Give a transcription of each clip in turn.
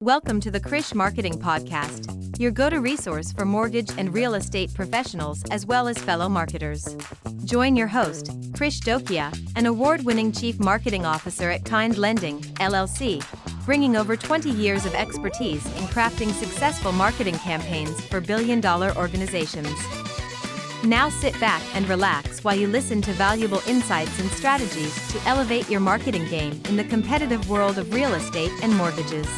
Welcome to the Krish Marketing Podcast, your go-to resource for mortgage and real estate professionals as well as fellow marketers. Join your host, Krish Dokia, an award-winning Chief Marketing Officer at Kind Lending, LLC, bringing over 20 years of expertise in crafting successful marketing campaigns for billion-dollar organizations. Now sit back and relax while you listen to valuable insights and strategies to elevate your marketing game in the competitive world of real estate and mortgages.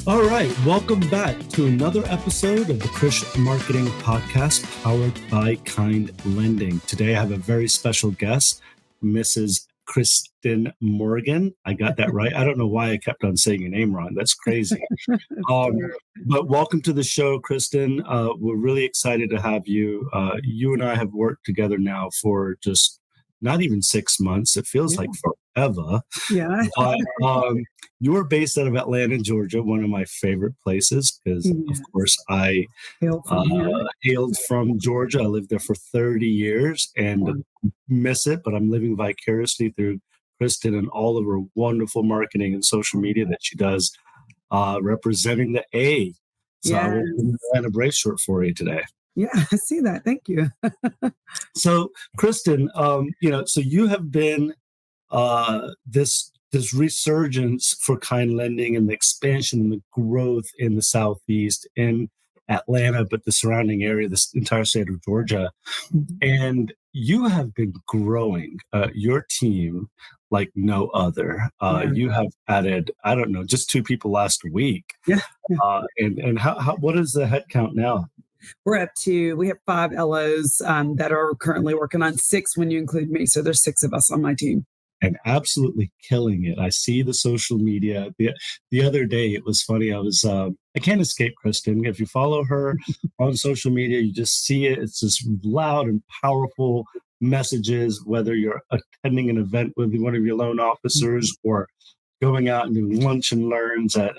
All right, welcome back to another episode of the Krish Marketing Podcast powered by Kind Lending. Today I have a very special guest, Mrs. Kristen Morgan. I got that right. I don't know why I kept on saying your name wrong. That's crazy. But welcome to the show, Kristen. We're really excited to have you. You and I have worked together now for just not even 6 months. It feels like forever. Yeah. But you are based out of Atlanta, Georgia, one of my favorite places because, of course, I hailed from Georgia. I lived there for 30 years and miss it, but I'm living vicariously through Kristen and all of her wonderful marketing and social media that she does, representing the A. So I will put Atlanta brace short for you today. Yeah, I see that. Thank you. So, Kristen, so you have been this resurgence for Kind Lending and the expansion and the growth in the Southeast, in Atlanta, but the surrounding area, this entire state of Georgia. And you have been growing your team like no other. You have added, I don't know, just 2 people last week. And how what is the head count now? We have 5 LOs that are currently working on 6 when you include me. So there's 6 of us on my team. And absolutely killing it. I see the social media. The other day, it was funny. I can't escape Kristen. If you follow her on social media, you just see it. It's just loud and powerful messages, whether you're attending an event with one of your loan officers or going out and doing lunch and learns at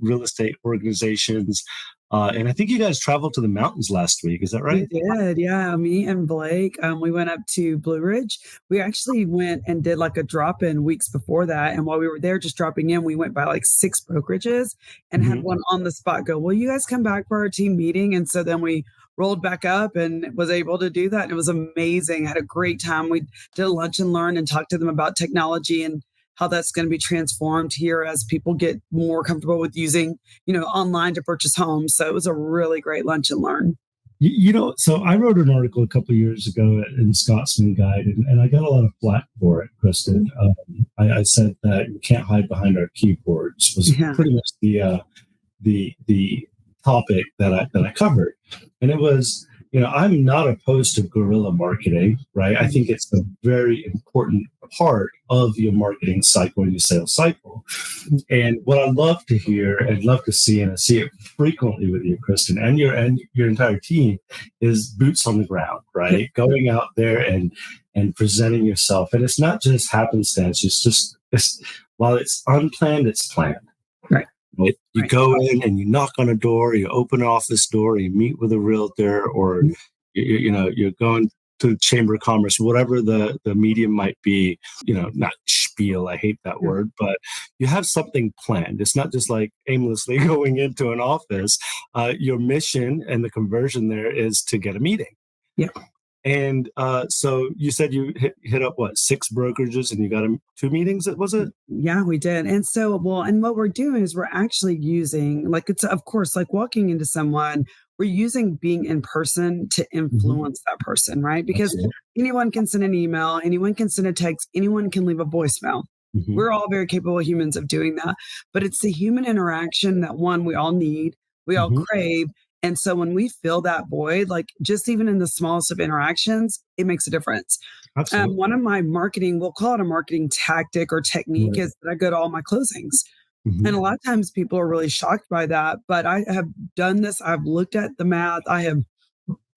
real estate organizations. And I think you guys traveled to the mountains last week. Is that right? We did, yeah. Me and Blake, we went up to Blue Ridge. We actually went and did like a drop-in weeks before that. And while we were there just dropping in, we went by like 6 brokerages and had one on the spot go, will you guys come back for our team meeting? And so then we rolled back up and was able to do that. And it was amazing. I had a great time. We did a lunch and learn and talked to them about technology and how that's going to be transformed here as people get more comfortable with using, online to purchase homes. So it was a really great lunch and learn. So I wrote an article a couple of years ago in Scotsman Guide, and I got a lot of flack for it, Kristen. I said that you can't hide behind our keyboards was pretty much the topic that I covered. And it was, I'm not opposed to guerrilla marketing, right? I think it's a very important part of your marketing cycle and your sales cycle. And what I love to hear and love to see, and I see it frequently with you, Kristen, and your entire team, is boots on the ground, right? Going out there and presenting yourself. And it's not just happenstance. While it's unplanned, it's planned. Right? You go in and you knock on a door, you open an office door, you meet with a realtor, or you're going to the Chamber of Commerce, whatever the medium might be. Not spiel, I hate that word, but you have something planned. It's not just like aimlessly going into an office. Your mission and the conversion there is to get a meeting. Yeah. And so you said you hit up 6 brokerages and you got 2 meetings, was it? Yeah, we did. And so, and what we're doing is we're actually using, it's of course, like walking into someone, we're using being in person to influence that person, right? Because anyone can send an email, anyone can send a text, anyone can leave a voicemail. We're all very capable humans of doing that. But it's the human interaction that we all need, we all crave. And so when we fill that void, just even in the smallest of interactions, it makes a difference. One of my marketing, we'll call it a marketing tactic or technique, is that I go to all my closings. And a lot of times people are really shocked by that. But I have done this. I've looked at the math. I have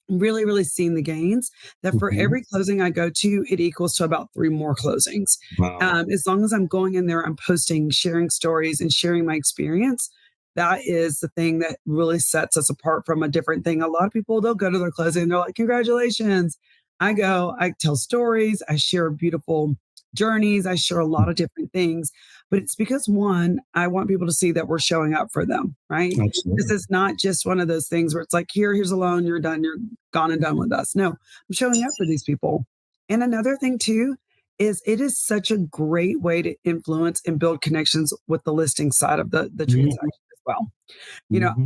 really, really seen the gains that for every closing I go to, it equals to about 3 more closings. Wow. As long as I'm going in there, I'm posting, sharing stories and sharing my experience. That is the thing that really sets us apart from a different thing. A lot of people, they'll go to their closing and they're like, congratulations. I tell stories, I share beautiful journeys. I share a lot of different things, but it's because one, I want people to see that we're showing up for them, right? Absolutely. This is not just one of those things where it's like, here's a loan, you're done, you're gone and done with us. No, I'm showing up for these people. And another thing too, is it is such a great way to influence and build connections with the listing side of the transaction as well.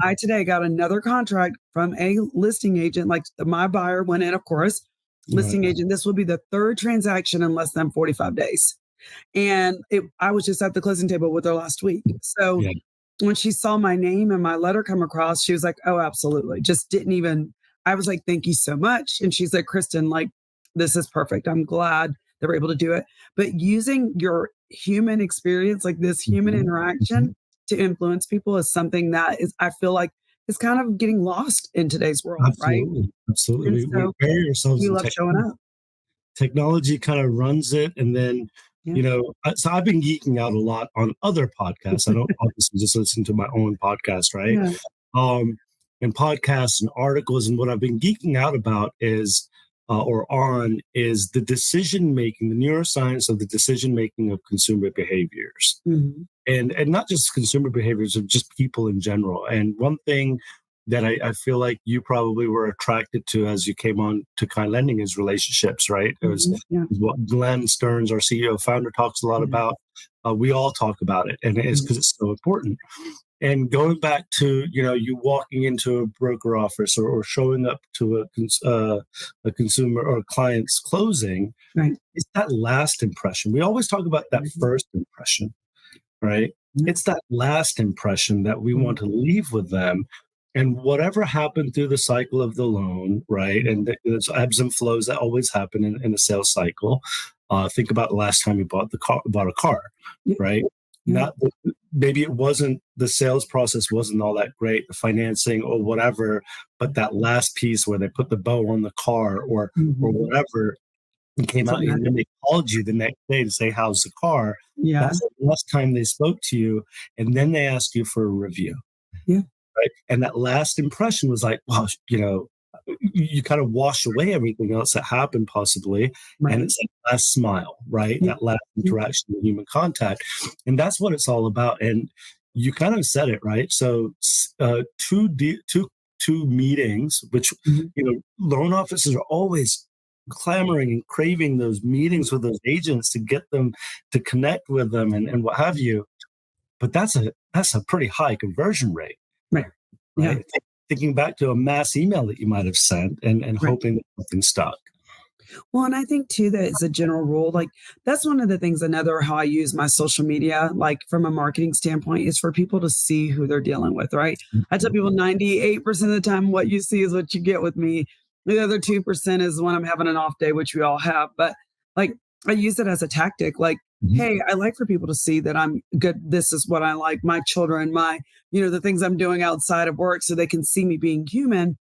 I today got another contract from a listing agent, like my buyer went in, of course, listing agent. This will be the third transaction in less than 45 days. And I was just at the closing table with her last week. So when she saw my name and my letter come across, she was like, oh, absolutely. Just didn't even, I was like, thank you so much. And she's like, Kristen, like, this is perfect. I'm glad that we're able to do it. But using your human experience, like this human interaction to influence people is something that is, I feel like, is kind of getting lost in today's world, right? Absolutely. We bury ourselves we in love showing up. Technology kind of runs it. And then, so I've been geeking out a lot on other podcasts. I don't obviously just listen to my own podcast, right? And podcasts and articles. And what I've been geeking out about is, is the decision-making, the neuroscience of the decision-making of consumer behaviors. And not just consumer behaviors, of just people in general. And one thing that I feel like you probably were attracted to as you came on to Kind Lending is relationships, right? It was what Glenn Stearns, our CEO founder, talks a lot about. We all talk about it, and it is because it's so important. And going back to, you walking into a broker office or showing up to a consumer or a client's closing, it's that last impression. We always talk about that first impression, right? It's that last impression that we want to leave with them. And whatever happened through the cycle of the loan, right? And there's ebbs and flows that always happen in a sales cycle. Think about the last time you bought a car, right? Maybe it wasn't, the sales process wasn't all that great, the financing or whatever, but that last piece where they put the bow on the car or whatever, and came out and then they called you the next day to say, how's the car? That's the last time they spoke to you. And then they asked you for a review. Right. And that last impression was like, wow, you kind of wash away everything else that happened possibly. And it's that last smile, right? That last interaction with human contact. And that's what it's all about. And you kind of said it, right? So two meetings, which, loan officers are always clamoring and craving those meetings with those agents to get them to connect with them and what have you. But that's a pretty high conversion rate. Right. Thinking back to a mass email that you might have sent and hoping that something stuck. Well, and I think too that it's a general rule. Like that's one of the things, how I use my social media, like from a marketing standpoint, is for people to see who they're dealing with, right? I tell people 98% of the time what you see is what you get with me. The other 2% is when I'm having an off day, which we all have. But like I use it as a tactic, like, hey, I like for people to see that I'm good. This is what I like. My children, the things I'm doing outside of work so they can see me being human.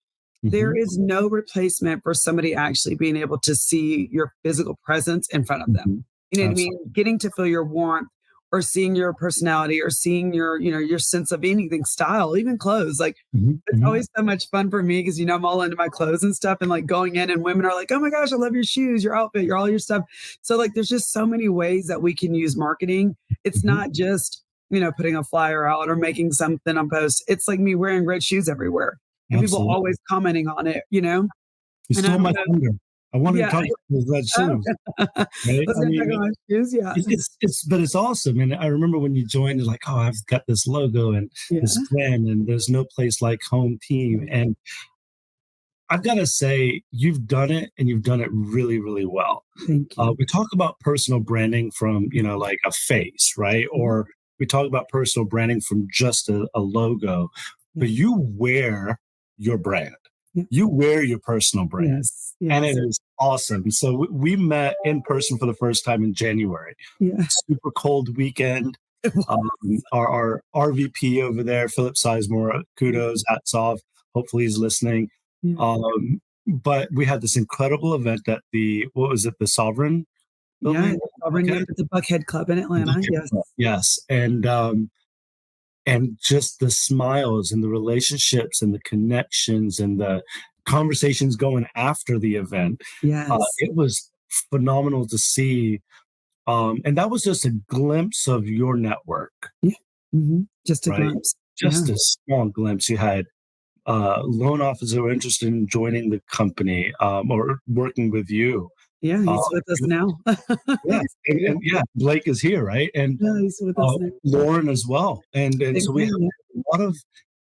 There is no replacement for somebody actually being able to see your physical presence in front of them. You know what I mean? Getting to feel your warmth or seeing your personality or seeing your sense of anything, style, even clothes. Like it's always so much fun for me because, I'm all into my clothes and stuff and like going in and women are like, oh my gosh, I love your shoes, your outfit, all your stuff. So like, there's just so many ways that we can use marketing. It's not just, putting a flyer out or making something on post. It's like me wearing red shoes everywhere and people always commenting on it, You stole my thunder. I wanted to talk about those red shoes. Right? But it's awesome. And I remember when you joined, it's like, oh, I've got this logo and this brand, and there's no place like home team. And I've got to say, you've done it, and you've done it really, really well. Thank you. We talk about personal branding from, like a face, right? Or we talk about personal branding from just a logo, but you wear your brand. You wear your personal brand, and it is awesome. So we met in person for the first time in January. Super cold weekend. Our RVP over there, Philip Sizemore, kudos, hats off. Hopefully he's listening. But we had this incredible event at the Sovereign building? The Buckhead Club in Atlanta. Yes. And just the smiles and the relationships and the connections and the conversations going after the event. It was phenomenal to see And that was just a glimpse of your network. Yeah. Mm-hmm. Just a right? glimpse. Just a small glimpse. You had loan officers who were interested in joining the company or working with you. Yeah, he's with us now. Yeah, Yeah. and yeah, Blake is here, right? And Yeah, he's with us now. Lauren as well. And so we had Yeah. a lot of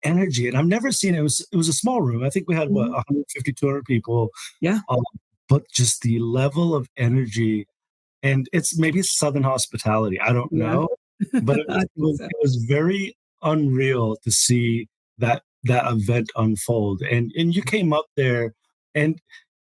energy, and I've never seen it. It was a small room. I think we had what, 150, 200 people. Yeah. But just the level of energy, and it's maybe Southern hospitality. I don't Yeah. know, but it I think was, so. it was very unreal to see that event unfold. And you came up there, and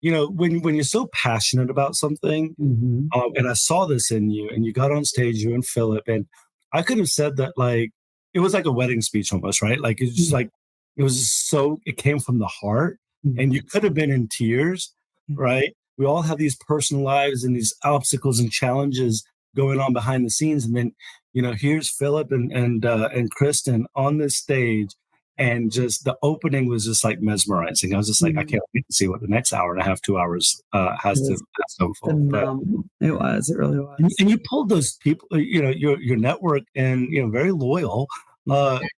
when you're so passionate about something, Mhm. and I saw this in you, and you got on stage, you and Philip, and I could have said that like it was like a wedding speech almost, right? Like it's just like it was just so it came from the heart, and you could have been in tears, right? We all have these personal lives and these obstacles and challenges going on behind the scenes, and then here's Philip and Kristen on this stage, and just the opening was just like mesmerizing. I was just like, I can't wait to see what the next hour and a half, 2 hours has to unfold. But It was. It really was. and you pulled those people, your network, and very loyal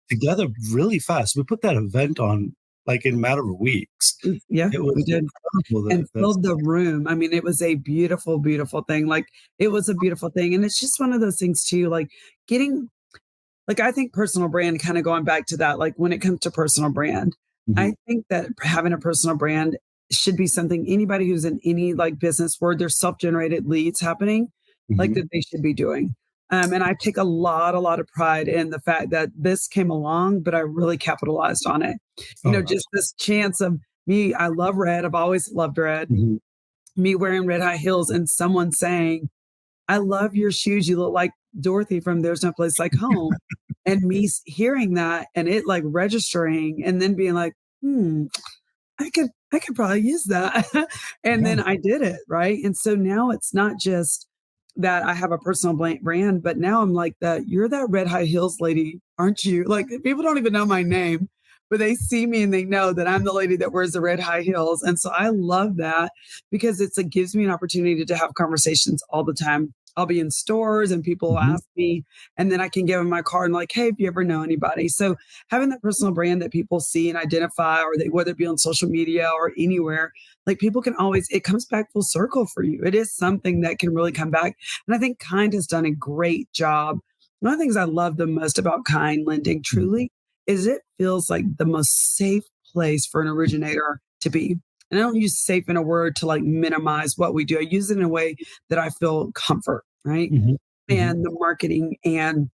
together really fast. We put that event on like in a matter of weeks. Yeah, It was we did. incredible. And filled the room. I mean, it was a beautiful, beautiful thing. Like, it was a beautiful thing. And it's just one of those things too, like getting, like, I think personal brand, kind of going back to that, like when it comes to personal brand, I think that having a personal brand should be something anybody who's in any like business where there's self-generated leads happening, like that they should be doing. And I take a lot of pride in the fact that this came along, but I really capitalized on it. Just this chance of me. I love red. I've always loved red. Me wearing red high heels and someone saying, I love your shoes. You look like Dorothy from There's No Place Like Home. And me hearing that and it like registering and then being like, I could probably use that. And then I did it. Right. And so now it's not just that I have a personal brand, but now I'm like you're that red high heels lady, aren't you? Like people don't even know my name, but they see me and they know that I'm the lady that wears the red high heels. And so I love that because it gives me an opportunity to have conversations all the time. I'll be in stores and people will ask me, and then I can give them my card and like, hey, if you ever know anybody. So having that personal brand that people see and identify, or whether it be on social media or anywhere, like people can always, it comes back full circle for you. It is something that can really come back. And I think Kind has done a great job. One of the things I love the most about Kind Lending truly is it feels like the most safe place for an originator to be. And I don't use safe in a word to like minimize what we do. I use it in a way that I feel comfort, right? And the marketing and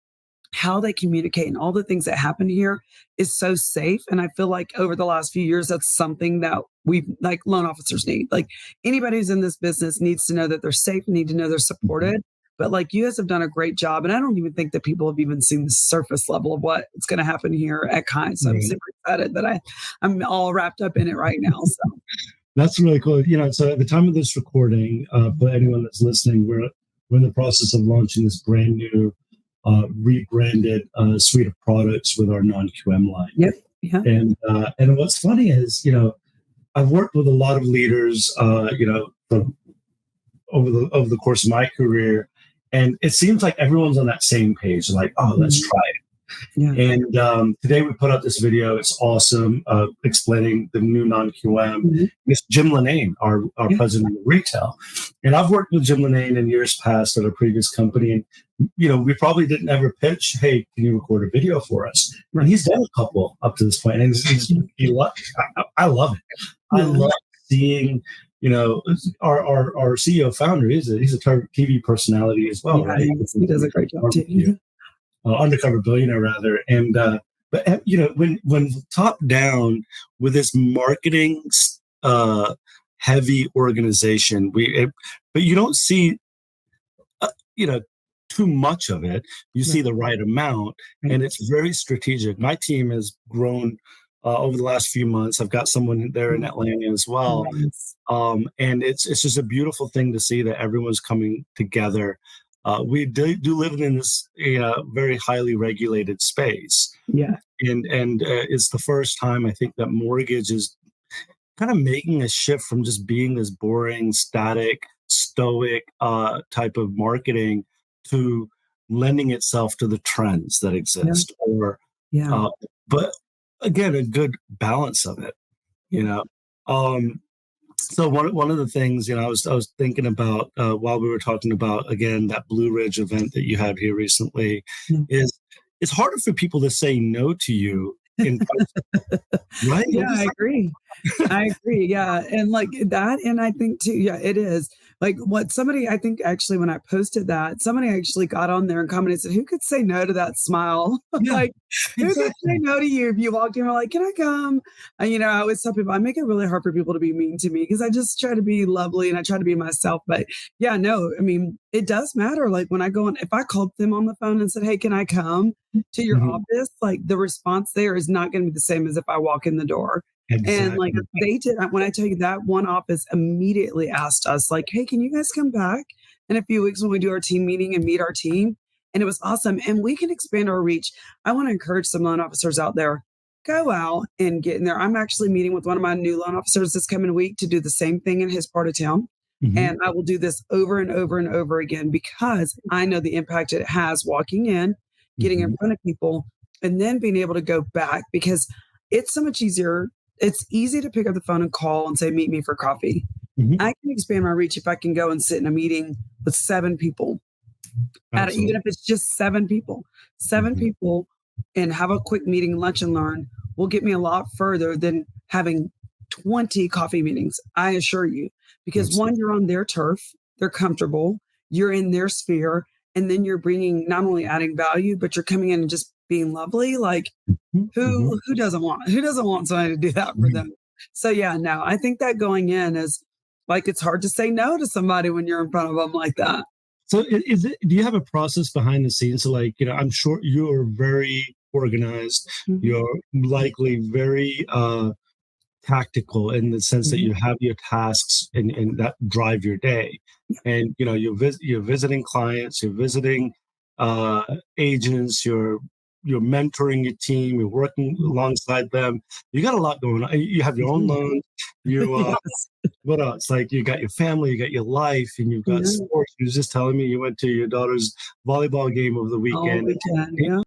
how they communicate and all the things that happen here is so safe. And I feel like over the last few years, that's something that we like loan officers need. Like anybody who's in this business needs to know that they're safe, need to know they're supported. But like you guys have done a great job. And I don't even think that people have even seen the surface level of what's going to happen here at Kind. So I'm super excited that I'm all wrapped up in it right now. So that's really cool. So at the time of this recording, for anyone that's listening, we're in the process of launching this brand new rebranded suite of products with our non-QM line. Yep. Yeah. And what's funny is, I've worked with a lot of leaders, from over the course of my career, and it seems like everyone's on that same page. Like, oh, let's try it. Yeah. And today we put out this video. It's awesome, explaining the new non-QM. It's Jim Linnane, our president of retail. And I've worked with Jim Linnane in years past at a previous company. And, we probably didn't ever pitch, hey, can you record a video for us? And he's done a couple up to this point. And I love it. I love seeing, our CEO founder, he's a TV personality as well, right? He does a great job too. Undercover billionaire rather. And but when top down with this marketing heavy organization, but you don't see too much of it. You see the right amount, and it's very strategic. My team has grown over the last few months. I've got someone there in Atlanta as well. And it's just a beautiful thing to see that everyone's coming together. We do live in this very highly regulated space. Yeah. And it's the first time I think that mortgage is kind of making a shift from just being this boring, static, stoic type of marketing to lending itself to the trends that exist, but again, a good balance of it, you know. So one of the things, I was thinking about while we were talking about, again, that Blue Ridge event that you had here recently, is it's harder for people to say no to you in person, right? Yeah, I agree. I agree. Yeah. And like that. And I think too, yeah, it is like I think actually when I posted that, somebody actually got on there and commented and said, who could say no to that smile? Yeah, Like, who could exactly. say no to you if you walked in and were like, can I come? And, I always tell people, I make it really hard for people to be mean to me because I just try to be lovely and I try to be myself. But yeah, no, I mean, it does matter. Like when I go on, if I called them on the phone and said, hey, can I come to your office? Like the response there is not going to be the same as if I walk in the door. Exactly. And like they did, when I tell you that one office immediately asked us like, hey, can you guys come back in a few weeks when we do our team meeting and meet our team? And it was awesome. And we can expand our reach. I want to encourage some loan officers out there, go out and get in there. I'm actually meeting with one of my new loan officers this coming week to do the same thing in his part of town. And I will do this over and over and over again because I know the impact it has walking in, getting in front of people, and then being able to go back because it's so much easier. It's easy to pick up the phone and call and say, meet me for coffee. I can expand my reach if I can go and sit in a meeting with 7 people, even if it's just 7 people, 7 people and have a quick meeting, lunch and learn will get me a lot further than having 20 coffee meetings. I assure you, because one, you're on their turf, they're comfortable, you're in their sphere, and then you're bringing not only adding value, but you're coming in and just being lovely. Like who doesn't want somebody to do that for them? So yeah, no, I think that going in is like, it's hard to say no to somebody when you're in front of them like that. So do you have a process behind the scenes? So like, I'm sure you're very organized. You're likely very tactical in the sense that you have your tasks and that drive your day. And, you're visiting clients, you're visiting agents, you're mentoring your team, you're working alongside them. You got a lot going on. You have your own loans. You what else? Like you got your family, you got your life, and you've got sports. You were just telling me you went to your daughter's volleyball game over the weekend.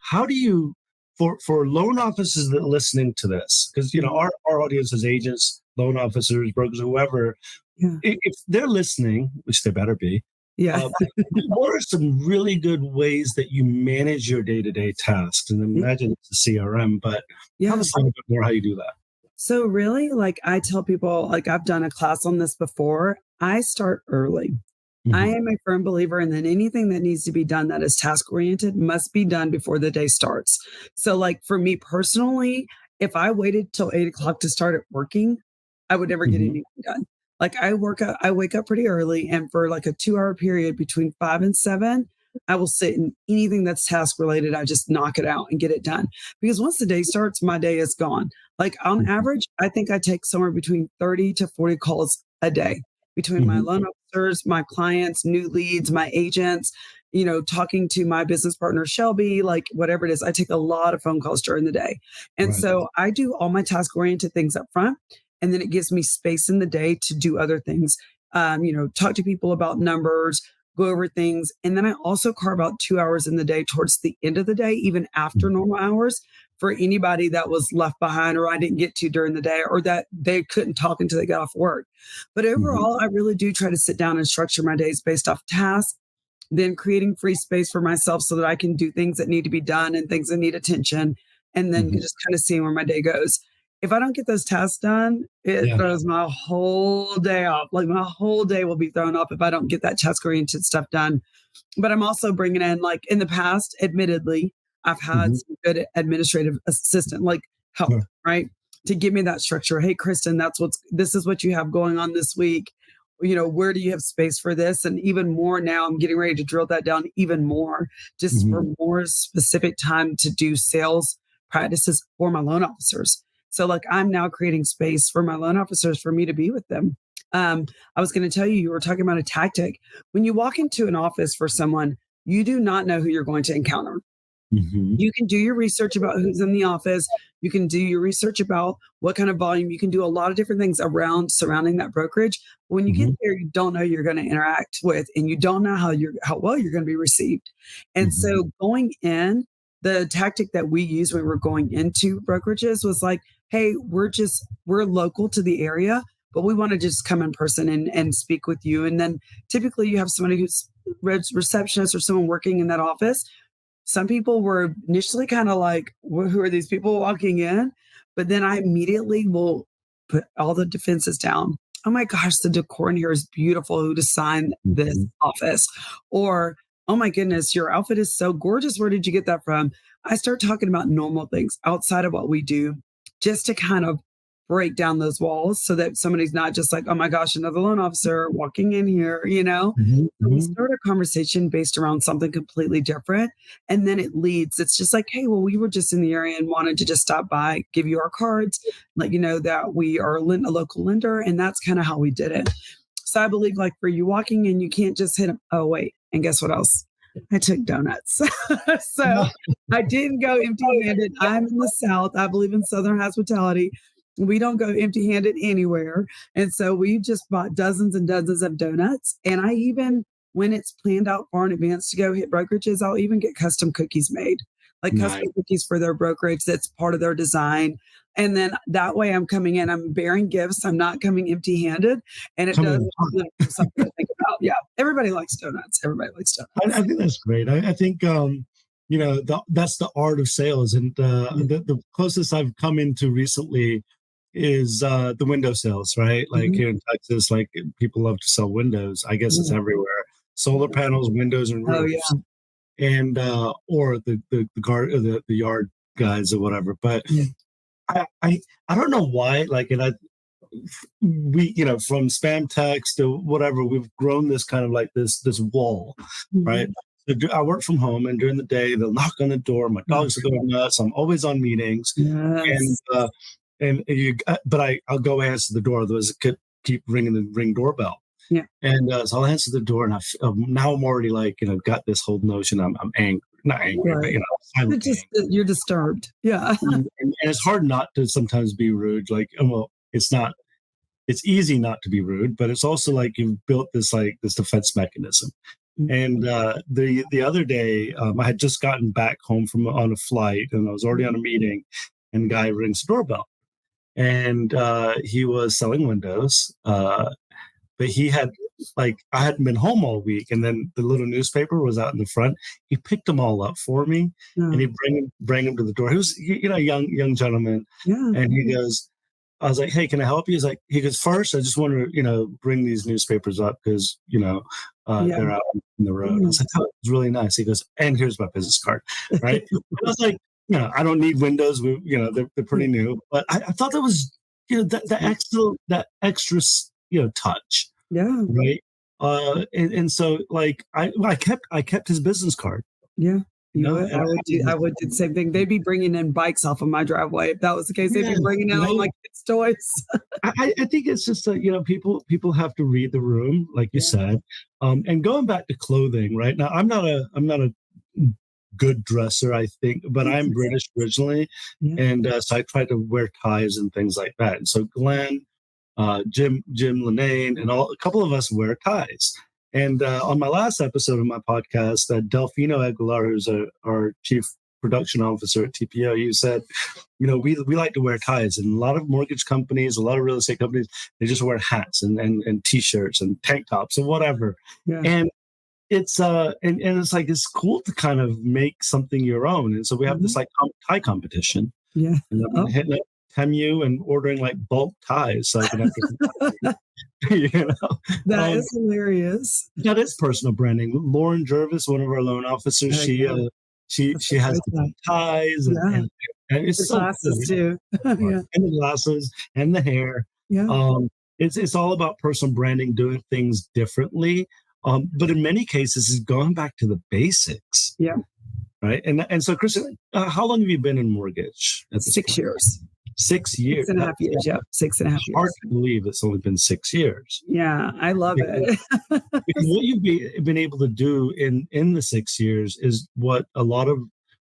How do you, for loan officers that are listening to this, because our audience is agents, loan officers, brokers, whoever, if they're listening, which they better be, what are some really good ways that you manage your day-to-day tasks? And imagine it's a CRM, but tell us a little bit more how you do that. So really, like I tell people, like I've done a class on this before, I start early. I am a firm believer in that anything that needs to be done that is task-oriented must be done before the day starts. So like for me personally, if I waited till 8 o'clock to start working, I would never get anything done. Like I wake up pretty early, and for like a 2-hour period between 5 and 7, I will sit in anything that's task related. I just knock it out and get it done. Because once the day starts, my day is gone. Like on average, I think I take somewhere between 30 to 40 calls a day between my loan officers, my clients, new leads, my agents, talking to my business partner, Shelby, like whatever it is. I take a lot of phone calls during the day. And so I do all my task oriented things up front. And then it gives me space in the day to do other things, talk to people about numbers, go over things. And then I also carve out 2 hours in the day towards the end of the day, even after normal hours, for anybody that was left behind or I didn't get to during the day or that they couldn't talk until they got off work. But overall, I really do try to sit down and structure my days based off tasks, then creating free space for myself so that I can do things that need to be done and things that need attention, and then just kind of seeing where my day goes. If I don't get those tasks done, it throws my whole day off. Like my whole day will be thrown off if I don't get that task-oriented stuff done. But I'm also bringing in, like in the past, admittedly, I've had some good administrative assistant, like help, right? To give me that structure. Hey, Kristen, this is what you have going on this week. Where do you have space for this? And even more now, I'm getting ready to drill that down even more, just for more specific time to do sales practices for my loan officers. So like I'm now creating space for my loan officers for me to be with them. I was going to tell you were talking about a tactic. When you walk into an office for someone, you do not know who you're going to encounter. You can do your research about who's in the office. You can do your research about what kind of volume. You can do a lot of different things surrounding that brokerage. But when you get there, you don't know who you're going to interact with, and you don't know how well you're going to be received. And so going in, the tactic that we use when we're going into brokerages was like, hey, we're local to the area, but we want to just come in person and speak with you. And then typically you have somebody who's receptionist or someone working in that office. Some people were initially kind of like, who are these people walking in? But then I immediately will put all the defenses down. Oh my gosh, the decor in here is beautiful. Who designed this office? Or, oh my goodness, your outfit is so gorgeous. Where did you get that from? I start talking about normal things outside of what we do, just to kind of break down those walls so that somebody's not just like, oh my gosh, another loan officer walking in here, So we start a conversation based around something completely different. And then it's just like, hey, well, we were just in the area and wanted to just stop by, give you our cards, let you know that we are a local lender. And that's kind of how we did it. So I believe like for you walking in, you can't just hit them. Oh, wait. And guess what else? I took donuts. So I didn't go empty-handed. I'm in the South. I believe in Southern hospitality. We don't go empty-handed anywhere. And so we just bought dozens and dozens of donuts. And I even, when it's planned out far in advance to go hit brokerages, I'll even get custom cookies made, like custom cookies for their brokerage. That's part of their design. And then that way I'm coming in, I'm bearing gifts. I'm not coming empty-handed. And it does something to think about. Yeah. Everybody likes donuts. Everybody likes donuts. I think that's great. I think, that's the art of sales. And the closest I've come into recently is the window sales, right? Like here in Texas, like people love to sell windows. I guess it's everywhere. Solar panels, windows, and roofs. And or the yard guys or whatever. But I don't know why. Like, and we from spam text to whatever, we've grown this kind of like this wall, right? So I work from home, and during the day they'll knock on the door. My dogs are going nuts. I'm always on meetings, but I'll go answer the door. Otherwise, it could keep ringing the ring doorbell. Yeah. And so I'll answer the door, and now I'm already like, got this whole notion. I'm angry, not angry, but you're disturbed. Yeah. and it's hard not to sometimes be rude. Like, well, it's easy not to be rude, but it's also like you've built this defense mechanism. And the other day, I had just gotten back home on a flight, and I was already on a meeting, and a guy rings the doorbell, and he was selling windows. But he had, I hadn't been home all week, and then the little newspaper was out in the front. He picked them all up for me, and he bring them to the door. He was, a young gentleman, and he goes, I was like, hey, can I help you? He goes, first, I just want to, bring these newspapers up because, they're out in the road. I was like, oh, it's really nice. He goes, and here's my business card, right? I was like, I don't need windows. They're pretty new, but I thought that was, that extra touch. Yeah. Right. And so I kept his business card. Yeah. I would do the same thing. They'd be bringing in bikes off of my driveway. If that was the case, they'd be bringing in all my kids' toys. I think it's just people have to read the room, like you said. And going back to clothing, right now, I'm not a good dresser, I think, but I'm British originally, and so I try to wear ties and things like that. And so Glenn, Jim Linane, and a couple of us wear ties. And on my last episode of my podcast, Delfino Aguilar, who's our chief production officer at TPO, you said, we like to wear ties. And a lot of mortgage companies, a lot of real estate companies, they just wear hats and T-shirts and tank tops and whatever. Yeah. And it's and it's like, it's cool to kind of make something your own. And so we have this tie competition. Yeah. And I'm hitting it. Temu and ordering bulk ties so I can have that is hilarious. That is personal branding. Lauren Jervis, one of our loan officers, she has ties and it's the so glasses too. And the glasses and the hair. Yeah. It's all about personal branding, doing things differently. But in many cases, it's going back to the basics. Yeah. Right. And so, Kristen, how long have you been in mortgage? 6 years. 6 years. 6.5 years. Yeah. 6.5 years. Hard to believe it's only been 6 years. Yeah. I love it. Because what you've been able to do in the 6 years is what a lot of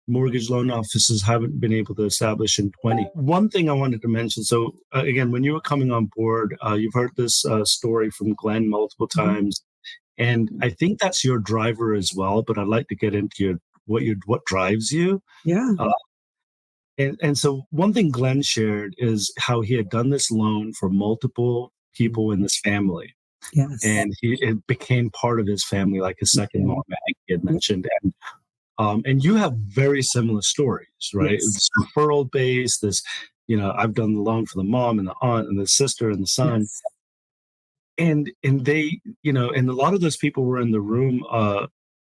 mortgage loan offices haven't been able to establish in 20. One thing I wanted to mention, so again, when you were coming on board, you've heard this story from Glenn multiple times, and I think that's your driver as well, but I'd like to get into what drives you. Yeah. And so one thing Glenn shared is how he had done this loan for multiple people in this family. Yes. And it became part of his family, like his second mom, I think he had mentioned. And you have very similar stories, right? Yes. It's referral based. This, I've done the loan for the mom and the aunt and the sister and the son. Yes. And they, and a lot of those people were in the room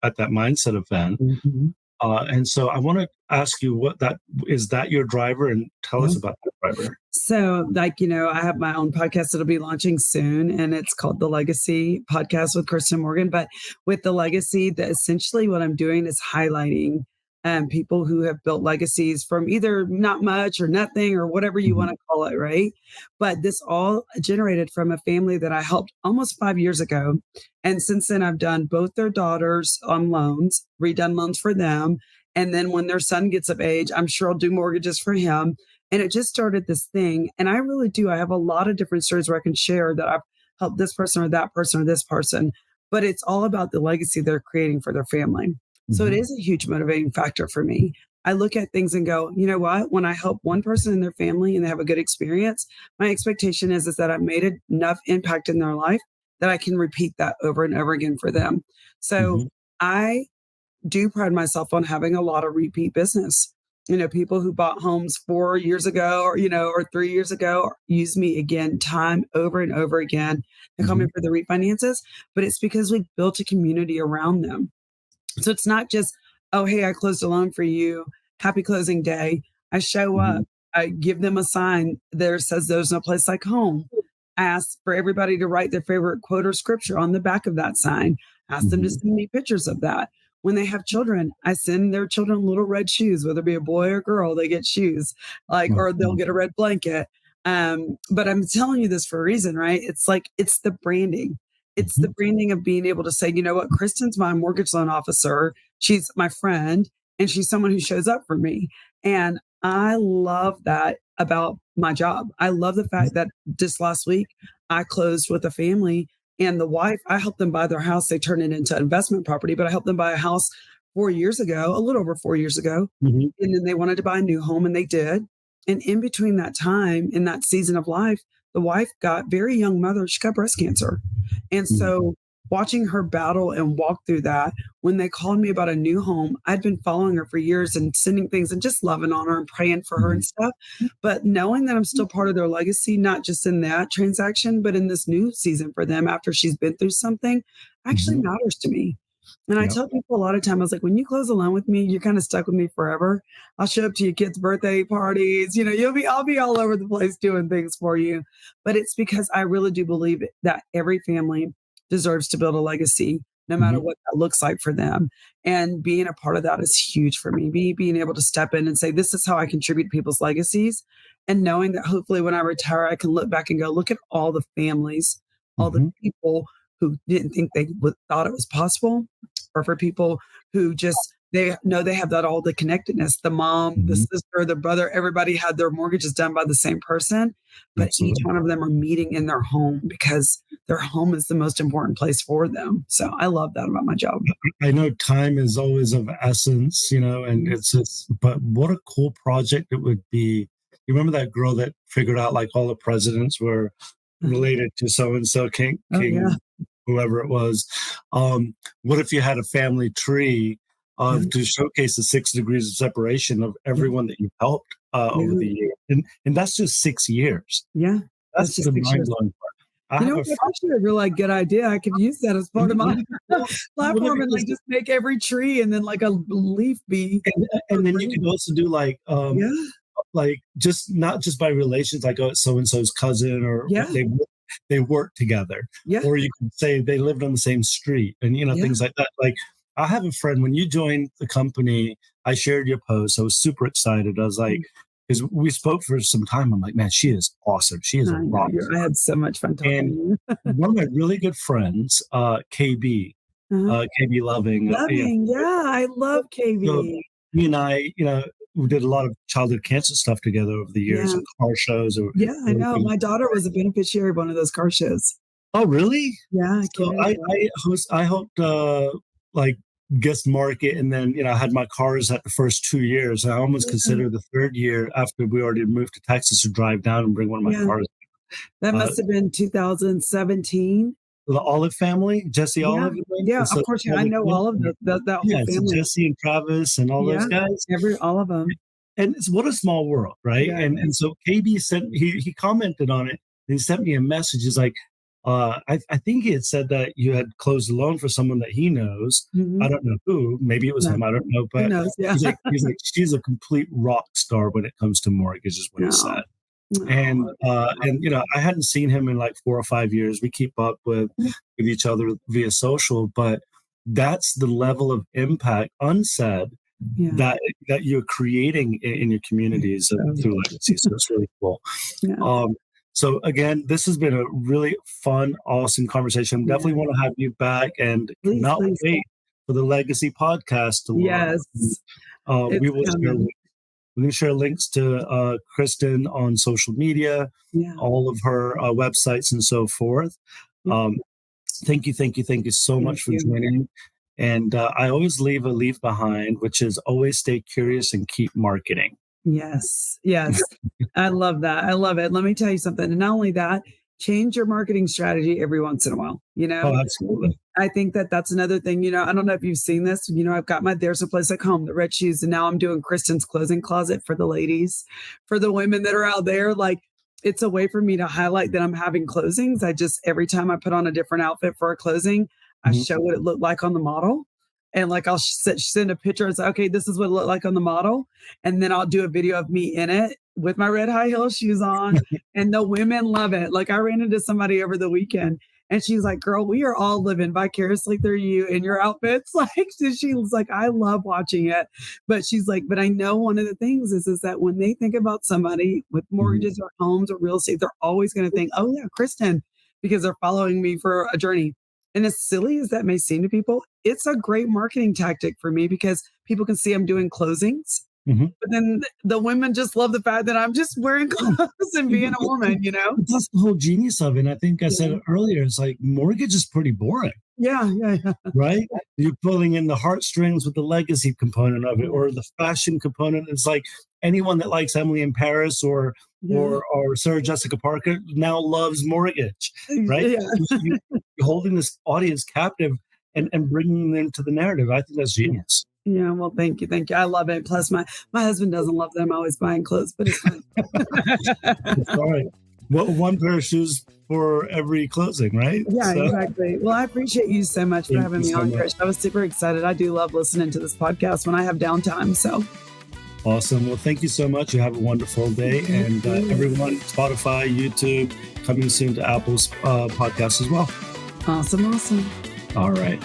at that mindset event. Mm-hmm. And so I want to ask you, is that your driver? And tell us about that driver. So I have my own podcast that'll be launching soon, and it's called The Legacy Podcast with Kristen Morgan. But with The Legacy, essentially what I'm doing is highlighting people who have built legacies from either not much or nothing or whatever you want to call it, right? But this all generated from a family that I helped almost 5 years ago. And since then, I've done both their daughters on loans, redone loans for them. And then when their son gets of age, I'm sure I'll do mortgages for him. And it just started this thing. And I really do. I have a lot of different stories where I can share that I've helped this person or that person or this person. But it's all about the legacy they're creating for their family. So it is a huge motivating factor for me. I look at things and go, you know what? When I help one person in their family and they have a good experience, my expectation is that I've made enough impact in their life that I can repeat that over and over again for them. So I do pride myself on having a lot of repeat business. People who bought homes 4 years ago or 3 years ago use me again, time over and over again. They call me for the refinances, but it's because we've built a community around them. So it's not just, oh, hey, I closed a loan for you. Happy closing day. I show up. I give them a sign there says there's no place like home. I ask for everybody to write their favorite quote or scripture on the back of that sign. Ask them to send me pictures of that. When they have children, I send their children little red shoes, whether it be a boy or girl, they get shoes, or they'll get a red blanket. But I'm telling you this for a reason, right? It's the branding. It's the branding of being able to say, you know what, Kristen's my mortgage loan officer. She's my friend, and she's someone who shows up for me. And I love that about my job. I love the fact that just last week, I closed with a family, and the wife, I helped them buy their house. They turned it into investment property, but I helped them buy a house 4 years ago, a little over 4 years ago. And then they wanted to buy a new home, and they did. And in between that time, in that season of life, the wife got very young mother. She got breast cancer. And so watching her battle and walk through that, when they called me about a new home, I'd been following her for years and sending things and just loving on her and praying for her and stuff. But knowing that I'm still part of their legacy, not just in that transaction, but in this new season for them after she's been through something, actually matters to me. And I tell people a lot of time, I was like, when you close a loan with me, you're kind of stuck with me forever. I'll show up to your kids' birthday parties. I'll be all over the place doing things for you. But it's because I really do believe that every family deserves to build a legacy, no matter what that looks like for them. And being a part of that is huge for me. Being able to step in and say, this is how I contribute to people's legacies. And knowing that hopefully when I retire, I can look back and go, look at all the families, all the people who didn't think thought it was possible, or for people who just, they know they have all the connectedness, the mom, the sister, the brother, everybody had their mortgages done by the same person, but each one of them are meeting in their home because their home is the most important place for them. So I love that about my job. I know time is always of essence, and it's just, but what a cool project it would be. You remember that girl that figured out like all the presidents were related to so-and-so king, whoever it was. What if you had a family tree to showcase the 6 degrees of separation of everyone that you helped over the year? And that's just 6 years. Yeah. That's just the mind-blowing part. It's actually a really good idea. I could use that as part of my platform and just make every tree and then like a leaf be. And then you could also do like just not just by relations, like so-and-so's cousin or they work together. Or you could say they lived on the same street and, things like that. Like I have a friend, when you joined the company, I shared your post. I was super excited. I was like, because we spoke for some time. I'm like, man, she is awesome. She is a rock. I had so much fun talking to you. One of my really good friends, KB, KB Loving. I love KB. he and I, we did a lot of childhood cancer stuff together over the years and car shows. I know. My daughter was a beneficiary of one of those car shows. Oh, really? Yeah. So I helped guest market, and then I had my cars at the first 2 years. I almost consider the third year after we already moved to Texas to drive down and bring one of my cars. That must have been 2017. The Olive family, Jesse Olive. Yeah, so, of course. I know all of that whole family. So Jesse and Travis and all those guys. All of them. And it's what a small world, right? Yeah. And so KB he commented on it. And he sent me a message. He's like, I think he had said that you had closed a loan for someone that he knows. Mm-hmm. I don't know who. Maybe it was him. I don't know. But he's like, she's a complete rock star when it comes to mortgages, is what he said. And I hadn't seen him in like 4 or 5 years. We keep up with each other via social, but that's the level of impact unsaid that you're creating in your communities through legacy. So it's really cool. Yeah. So again, this has been a really fun, awesome conversation. Definitely want to have you back, and please wait for the Legacy podcast to launch. Yes. We will share. We're going to share links to Kristen on social media, all of her websites and so forth. Thank you so much for joining. And I always leave a leave behind, which is always stay curious and keep marketing. Yes. I love that. I love it. Let me tell you something. And not only that, change your marketing strategy every once in a while. Oh, absolutely. I think that's another thing. I don't know if you've seen this. I've got There's a Place Like Home, the red shoes, and now I'm doing Kristen's clothing closet for the ladies, for the women that are out there. Like, it's a way for me to highlight that I'm having closings. Every time I put on a different outfit for a closing, I show what it looked like on the model. And like, I'll send a picture and say, okay, this is what it looked like on the model. And then I'll do a video of me in it with my red high heel shoes on. And the women love it. Like, I ran into somebody over the weekend and she's like, girl, we are all living vicariously through you in your outfits. Like, she was like, I love watching it. But she's like, but I know one of the things is that when they think about somebody with mortgages or homes or real estate, they're always going to think, oh yeah, Kristen, because they're following me for a journey. And as silly as that may seem to people, it's a great marketing tactic for me because people can see I'm doing closings. But then the women just love the fact that I'm just wearing clothes and being a woman, That's the whole genius of it. And I think I said it earlier. It's like mortgage is pretty boring. Yeah. Right? You're pulling in the heartstrings with the legacy component of it or the fashion component. It's like anyone that likes Emily in Paris or Sarah Jessica Parker now loves mortgage, right? Yeah. You're holding this audience captive and bringing them to the narrative. I think that's genius. Yeah, well, thank you. I love it. Plus, my husband doesn't love them. I'm always buying clothes, but it's fine. It's all right. Well, one pair of shoes for every closing, right? Yeah, exactly. Well, I appreciate you so much for having me on, Krish. I was super excited. I do love listening to this podcast when I have downtime. So awesome. Well, thank you so much. You have a wonderful day. And everyone, Spotify, YouTube, coming soon to Apple's podcast as well. Awesome. All right.